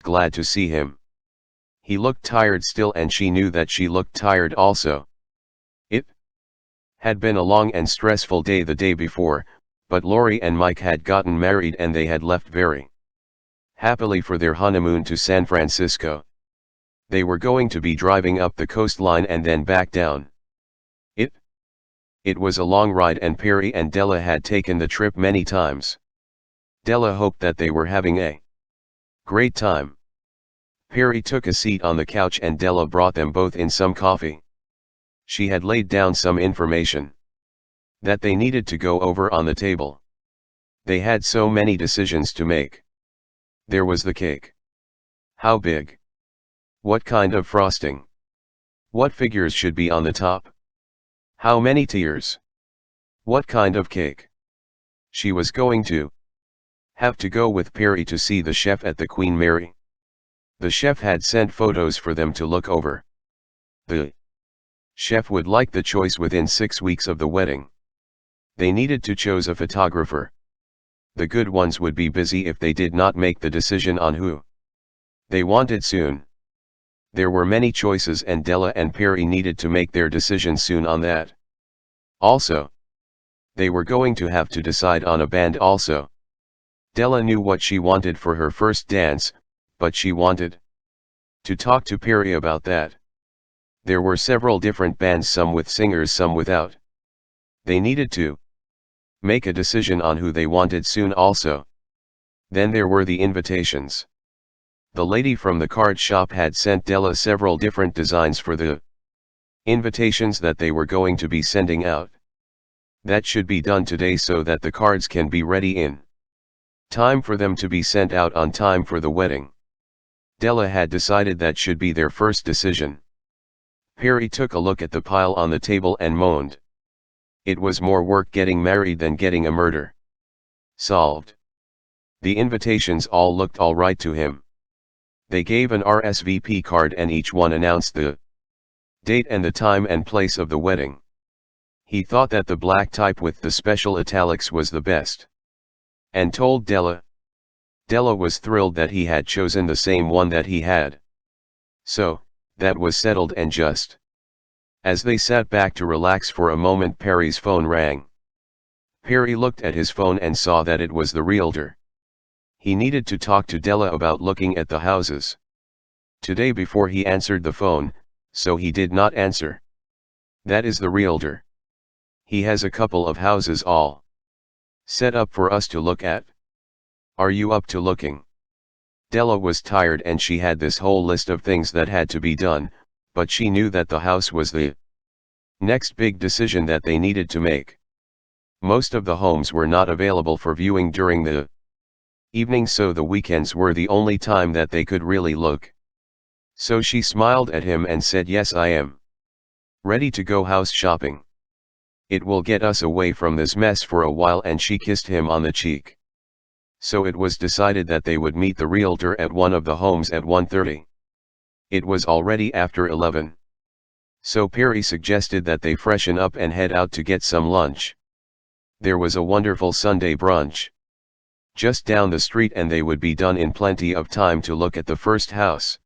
glad to see him. He looked tired still and she knew that she looked tired also. It had been a long and stressful day the day before, but Lori and Mike had gotten married and they had left very happily for their honeymoon to San Francisco. They were going to be driving up the coastline and then back down. It was a long ride and Perry and Della had taken the trip many times. Della hoped that they were having a great time. Perry took a seat on the couch and Della brought them both in some coffee. She had laid down some information that they needed to go over on the table. They had so many decisions to make. There was the cake. How big? What kind of frosting? What figures should be on the top? How many tiers? What kind of cake? She was going to have to go with Perry to see the chef at the Queen Mary. The chef had sent photos for them to look over. The chef would like the choice within 6 weeks of the wedding. They needed to choose a photographer. The good ones would be busy if they did not make the decision on who they wanted soon. There were many choices and Della and Perry needed to make their decision soon on that. Also, they were going to have to decide on a band also. Della knew what she wanted for her first dance, but she wanted to talk to Perry about that. There were several different bands, some with singers, some without. They needed to make a decision on who they wanted soon also. Then there were the invitations. The lady from the card shop had sent Della several different designs for the invitations that they were going to be sending out. That should be done today so that the cards can be ready in time for them to be sent out on time for the wedding. Della had decided that should be their first decision. Perry took a look at the pile on the table and moaned. It was more work getting married than getting a murder solved. The invitations all looked all right to him. They gave an RSVP card and each one announced the date and the time and place of the wedding. He thought that the black type with the special italics was the best. And told Della. Della was thrilled that he had chosen the same one that he had. So, that was settled, and just as they sat back to relax for a moment, Perry's phone rang. Perry looked at his phone and saw that it was the realtor. He needed to talk to Della about looking at the houses today before he answered the phone, so he did not answer. That is the realtor. He has a couple of houses all set up for us to look at. Are you up to looking? Della was tired and she had this whole list of things that had to be done, but she knew that the house was the next big decision that they needed to make. Most of the homes were not available for viewing during the evening, so the weekends were the only time that they could really look. So she smiled at him and said, "Yes, I am ready to go house shopping. It will get us away from this mess for a while," and she kissed him on the cheek. So it was decided that they would meet the realtor at one of the homes at 1:30. It was already after 11. So Perry suggested that they freshen up and head out to get some lunch. There was a wonderful Sunday brunch just down the street and they would be done in plenty of time to look at the first house.